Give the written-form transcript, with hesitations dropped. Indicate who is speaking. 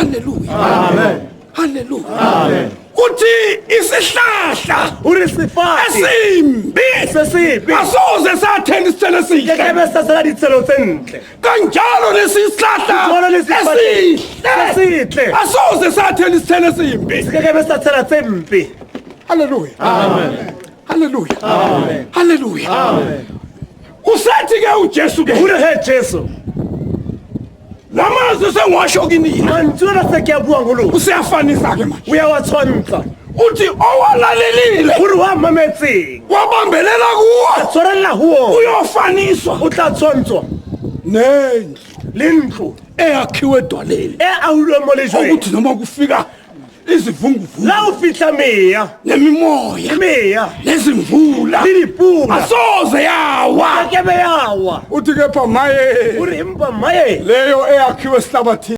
Speaker 1: Hallelujah.
Speaker 2: Amen.
Speaker 1: Hallelujah.
Speaker 2: Amen.
Speaker 1: Uthi isihlahla
Speaker 2: Urisifati.
Speaker 1: esimbi
Speaker 2: Sesibi.
Speaker 1: asoze sathela isithelo esihle.
Speaker 2: Ngeke sasala ditselo tsentle.
Speaker 1: Kanjalo lesisihlahla
Speaker 2: Njalo lesifati. Esihle.
Speaker 1: asoze sathela isithelo esimbi.
Speaker 2: Ngeke satsela tsempi.
Speaker 1: Hallelujah.
Speaker 2: Amen.
Speaker 1: Hallelujah.
Speaker 2: Amen.
Speaker 1: Hallelujah.
Speaker 2: Amen.
Speaker 1: Usethi ke uJesu ke
Speaker 2: Ure he Jesu.
Speaker 1: lamazwi sengiwasho kini
Speaker 2: Mantuna sekuyabua ngolo.
Speaker 1: usiyafanisa ke manje.
Speaker 2: Uyawathonta.
Speaker 1: Uthi owalalelile
Speaker 2: Uri wa mametseng.
Speaker 1: wabambelela kuwo
Speaker 2: Tsorella huo.
Speaker 1: uyofaniswa
Speaker 2: O tla tshwantswa.
Speaker 1: nendlu
Speaker 2: Lindlu.
Speaker 1: eyakhiwe edwaleni
Speaker 2: E aulwe mo lejweng.
Speaker 1: ukuthi noma kufika izivunguvungu
Speaker 2: La o fitla meya.
Speaker 1: nemimoya
Speaker 2: Meya.
Speaker 1: nezimvula
Speaker 2: Le dipula.
Speaker 1: asoze yawa
Speaker 2: Ngeke be yawa.
Speaker 1: uthi kepha maye
Speaker 2: Uri empa maye.
Speaker 1: leyo eyakhiwe esihlabathini